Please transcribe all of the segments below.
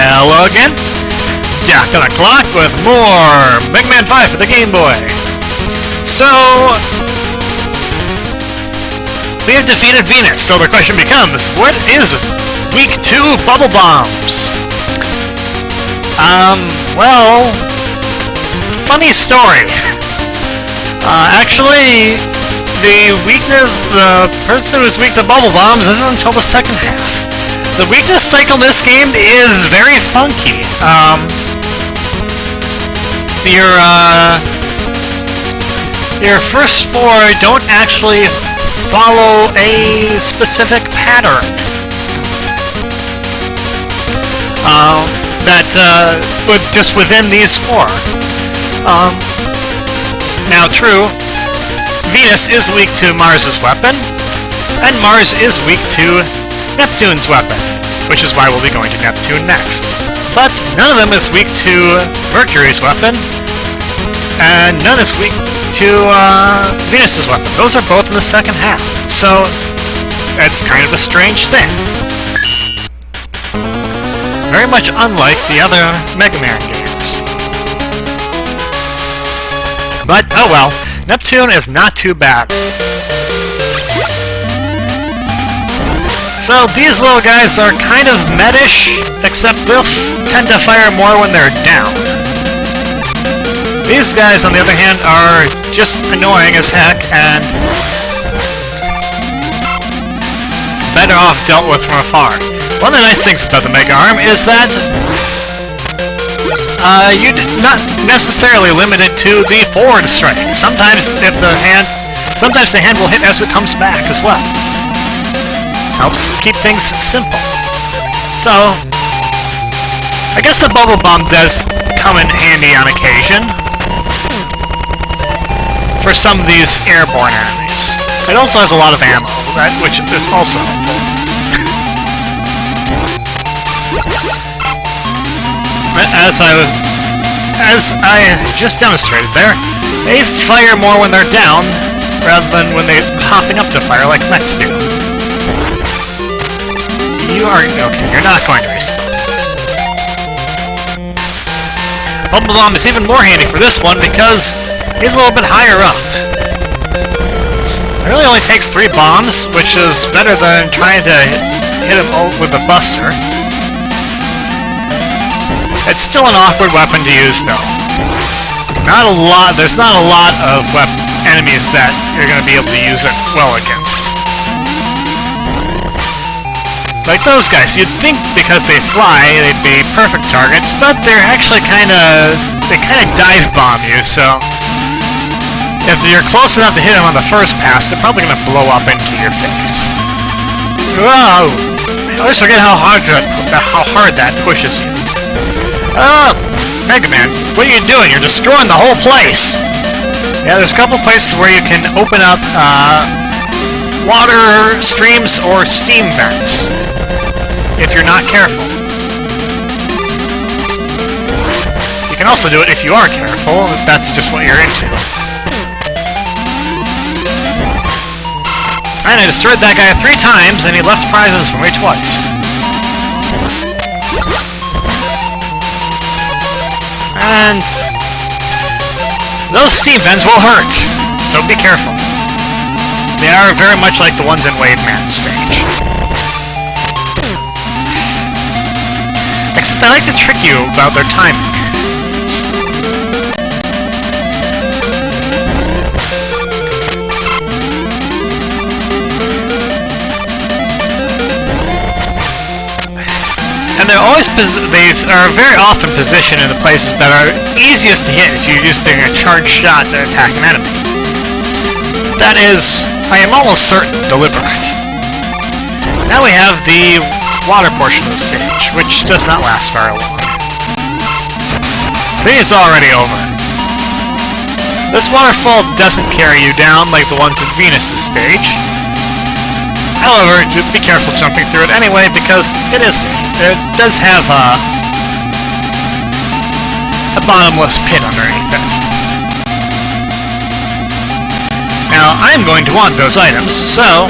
Hello again, Jack on the clock with more Mega Man 5 for the Game Boy. So, we have defeated Venus, so the question becomes, what is Week 2 Bubble Bombs? Well, funny story. Actually, the person who's weak to Bubble Bombs isn't until the second half. The weakness cycle in this game is very funky. Your first four don't actually follow a specific pattern. Just within these four. Now, true, Venus is weak to Mars's weapon, and Mars is weak to Neptune's weapon, which is why we'll be going to Neptune next. But none of them is weak to Mercury's weapon, and none is weak to Venus's weapon. Those are both in the second half, so it's kind of a strange thing. Very much unlike the other Mega Man games. But, oh well, Neptune is not too bad. So these little guys are kind of metish, except they'll tend to fire more when they're down. These guys, on the other hand, are just annoying as heck and better off dealt with from afar. One of the nice things about the Mega Arm is that you're not necessarily limited to the forward strike. Sometimes the hand will hit as it comes back as well. Helps keep things simple. So, I guess the Bubble Bomb does come in handy on occasion for some of these airborne enemies. It also has a lot of ammo, which is also helpful. As I just demonstrated there, they fire more when they're down, rather than when they're hopping up to fire like mechs do. You are... okay, you're not going to respawn. Bubble Bomb is even more handy for this one because he's a little bit higher up. It really only takes 3 bombs, which is better than trying to hit him with a buster. It's still an awkward weapon to use, though. There's not a lot of enemies that you're going to be able to use it well against. Like those guys, you'd think because they fly, they'd be perfect targets, but they're actually they kind of dive bomb you, so if you're close enough to hit them on the first pass, they're probably going to blow up into your face. Whoa! I always forget how hard that pushes you. Oh, Mega Man, what are you doing? You're destroying the whole place! Yeah, there's a couple places where you can open up water streams or steam vents, if you're not careful. You can also do it if you are careful, if that's just what you're into. And I destroyed that guy 3 times, and he left prizes for me twice. And those steam vents will hurt, so be careful. They are very much like the ones in Wave Man's stage. Except they like to trick you about their timing. And these are very often positioned in the places that are easiest to hit if you're using a charged shot to attack an enemy. That is, I am almost certain, deliberate. Now we have the water portion of the stage, which does not last very long. See, it's already over. This waterfall doesn't carry you down like the ones in Venus' stage. However, be careful jumping through it anyway, because it does have a bottomless pit underneath it. Now, I'm going to want those items, so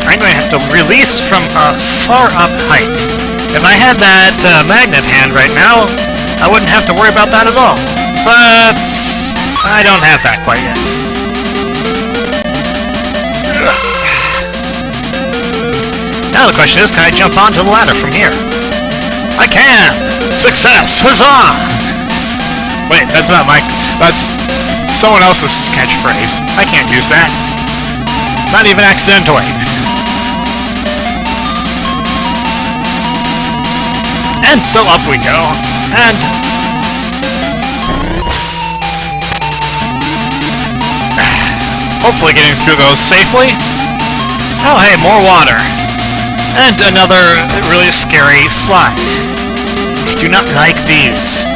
I'm going to have to release from a far up height. If I had that magnet hand right now, I wouldn't have to worry about that at all. But I don't have that quite yet. Now the question is, can I jump onto the ladder from here? I can! Success! Huzzah! Wait, that's not my... That's someone else's catchphrase. I can't use that. Not even accidentally. And so up we go. And... hopefully getting through those safely. Oh hey, more water. And another really scary slide. I do not like these.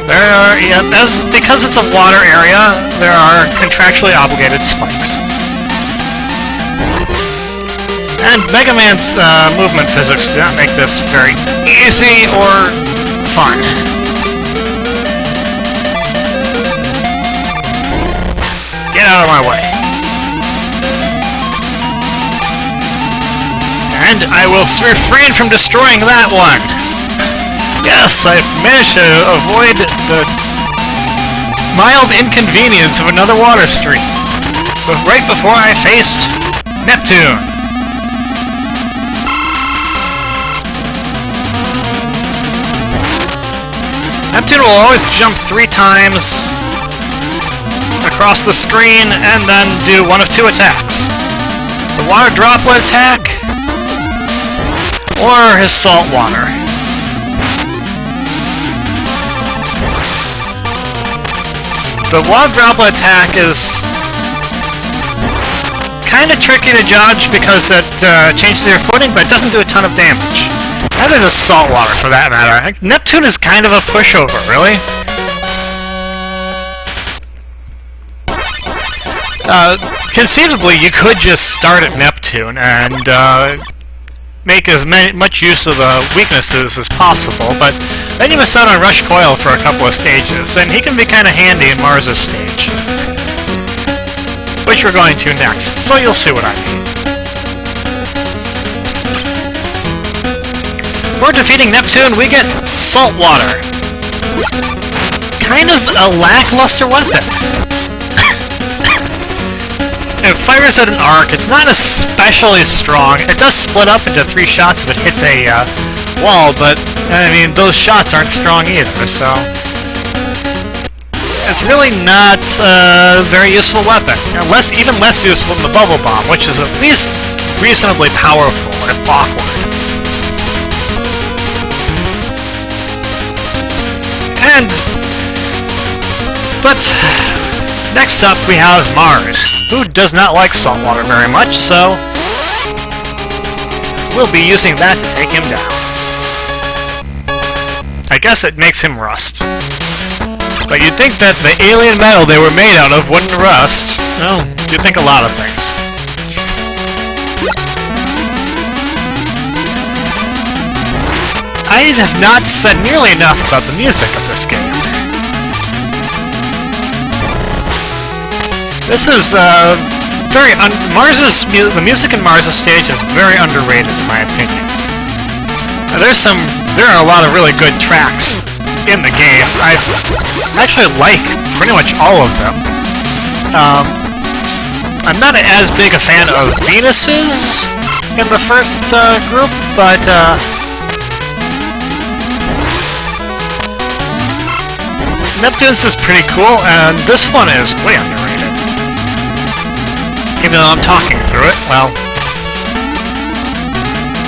There are, yeah, because it's a water area, there are contractually obligated spikes. And Mega Man's movement physics do not make this very easy or fun. Get out of my way. And I will refrain from destroying that one! Yes, I've managed to avoid the mild inconvenience of another water stream. But right before I faced Neptune! Neptune will always jump 3 times across the screen and then do one of 2 attacks. The water droplet attack, or his salt water. The water droplet attack is kind of tricky to judge because it changes your footing, but it doesn't do a ton of damage. Neither does salt water, for that matter. Neptune is kind of a pushover, really. Conceivably, you could just start at Neptune and make as much use of the weaknesses as possible, but then you miss out on Rush Coil for a couple of stages, and he can be kind of handy in Mars's stage. Which we're going to next, so you'll see what I mean. For defeating Neptune, we get Salt Water. Kind of a lackluster weapon. It fires at an arc. It's not especially strong. It does split up into 3 shots if it hits a wall, but, I mean, those shots aren't strong either, so... It's really not a very useful weapon. Even less useful than the Bubble Bomb, which is at least reasonably powerful, if awkward. But... next up, we have Mars, who does not like salt water very much, so we'll be using that to take him down. I guess it makes him rust. But you'd think that the alien metal they were made out of wouldn't rust. Well, you'd think a lot of things. I have not said nearly enough about the music of this game. This is very the music in Mars's stage is very underrated in my opinion. There are a lot of really good tracks in the game. I actually like pretty much all of them. I'm not as big a fan of Venus's in the first group, but Neptune's is pretty cool, and this one is way underrated. Even though I'm talking through it, well,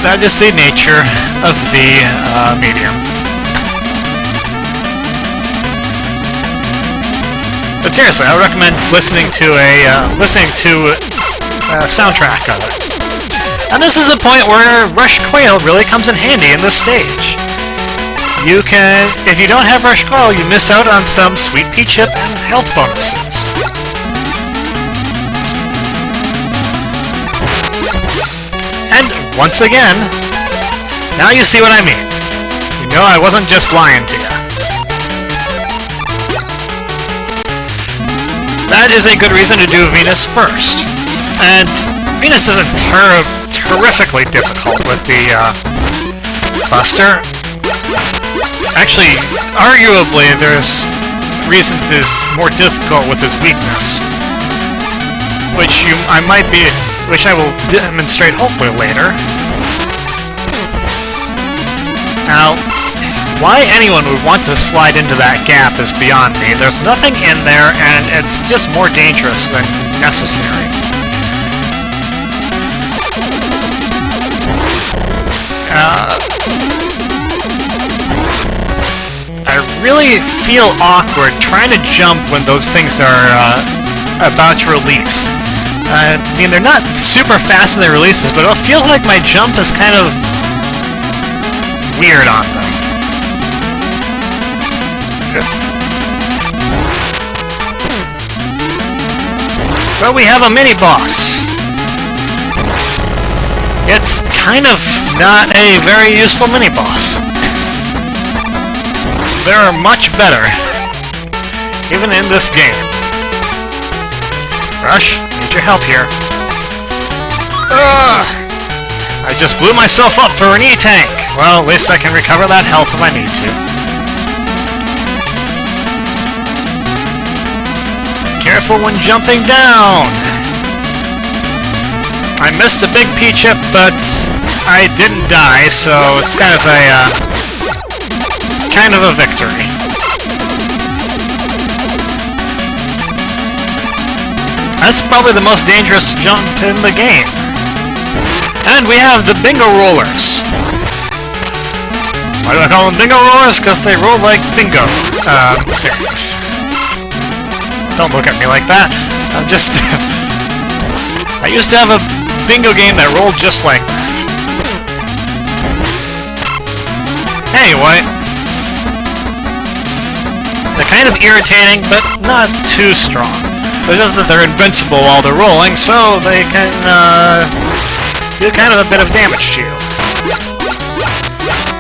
that is the nature of the medium. But seriously, I would recommend listening to a soundtrack of it. And this is a point where Rush Coil really comes in handy in this stage. You can, if you don't have Rush Coil, you miss out on some sweet P-chip and health bonuses. And once again, now you see what I mean. You know I wasn't just lying to you. That is a good reason to do Venus first. And Venus isn't horrifically difficult with the Buster. Actually, arguably, there's reasons it is more difficult with his weakness, which I will demonstrate hopefully later. Now, why anyone would want to slide into that gap is beyond me. There's nothing in there, and it's just more dangerous than necessary. I really feel awkward trying to jump when those things are about to release. I mean, they're not super fast in their releases, but it'll feel like my jump is kind of weird on them. So we have a mini-boss. It's kind of not a very useful mini-boss. There are much better, even in this game. Rush, need your help here. I just blew myself up for an E-tank. Well, at least I can recover that health if I need to. Careful when jumping down! I missed a big P-chip, but I didn't die, so it's kind of a victory. That's probably the most dangerous jump in the game. And we have the bingo rollers. Why do I call them bingo rollers? Because they roll like bingo things. Don't look at me like that. I'm just... I used to have a bingo game that rolled just like that. Anyway. They're kind of irritating, but not too strong. It's just that they're invincible while they're rolling, so they can do kind of a bit of damage to you.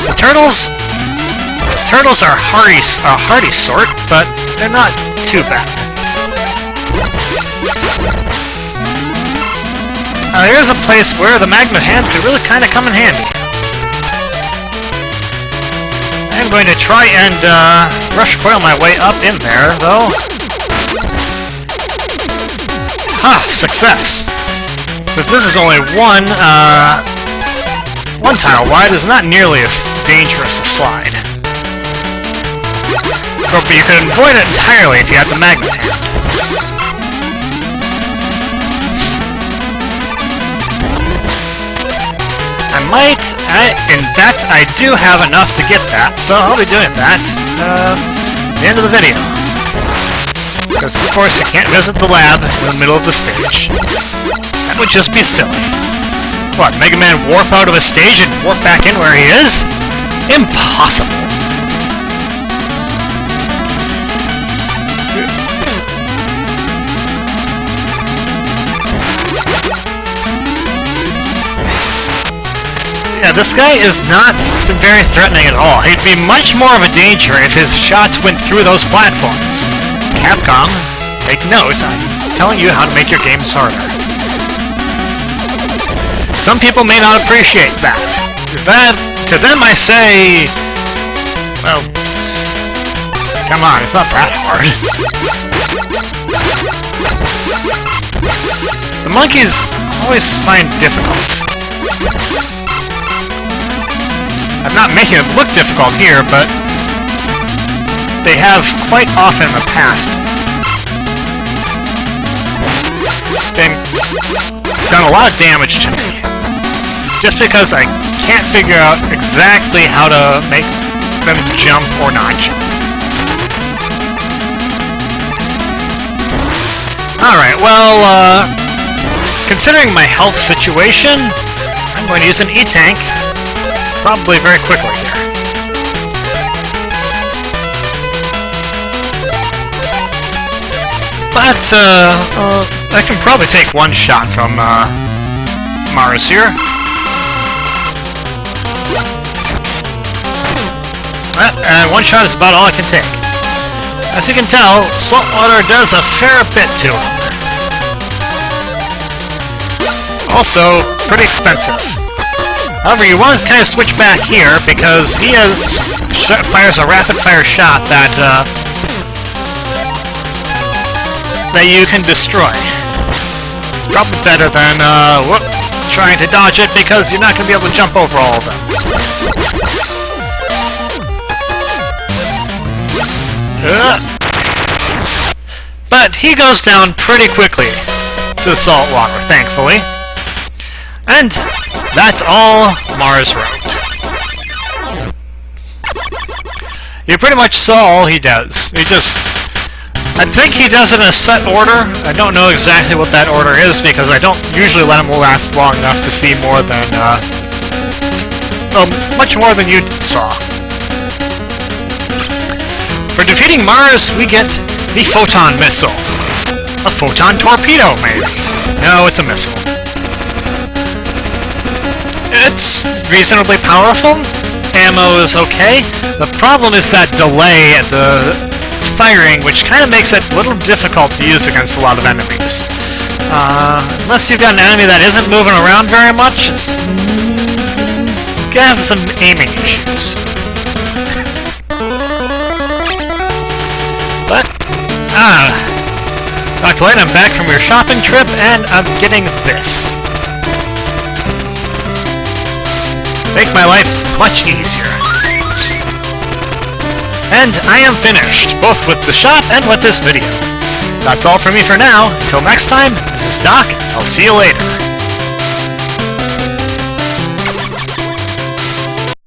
The turtles are a hardy sort, but they're not too bad. Here's a place where the magnet hand could really kind of come in handy. I'm going to try and rush coil my way up in there, though. Ha! Success! But this is only one tile wide, is not nearly as dangerous a slide. But you can avoid it entirely if you have the magnet hand. In fact, I do have enough to get that, so I'll be doing that at the end of the video. Because, of course, you can't visit the lab in the middle of the stage. That would just be silly. What, Mega Man warp out of a stage and warp back in where he is? Impossible. Yeah, this guy is not very threatening at all. He'd be much more of a danger if his shots went through those platforms. Capcom, take note, I'm telling you how to make your games harder. Some people may not appreciate that. To them I say... well... come on, it's not that hard. The monkeys always find difficult. I'm not making it look difficult here, but they have quite often in the past done a lot of damage to me. Just because I can't figure out exactly how to make them jump or not jump. Alright, well, considering my health situation, I'm going to use an E-tank probably very quickly here. But, I can probably take one shot from, Mars here. And one shot is about all I can take. As you can tell, salt water does a fair bit to him. It's also pretty expensive. However, you want to kind of switch back here because he fires a rapid-fire shot that you can destroy. It's probably better than trying to dodge it because you're not going to be able to jump over all of them. But he goes down pretty quickly to the salt water, thankfully. And that's all Mars wrote. You pretty much saw all he does. I think he does it in a set order. I don't know exactly what that order is because I don't usually let him last long enough to see more than, well, much more than you saw. For defeating Mars, we get the photon missile. A photon torpedo, maybe. No, it's a missile. It's reasonably powerful. Ammo is okay. The problem is that delay at the firing, which kind of makes it a little difficult to use against a lot of enemies. Unless you've got an enemy that isn't moving around very much, it's gonna have some aiming issues. But, Dr. Light, I'm back from your shopping trip, and I'm getting this. Make my life much easier. And I am finished, both with the shop and with this video. That's all from me for now. Until next time, this is Doc. I'll see you later.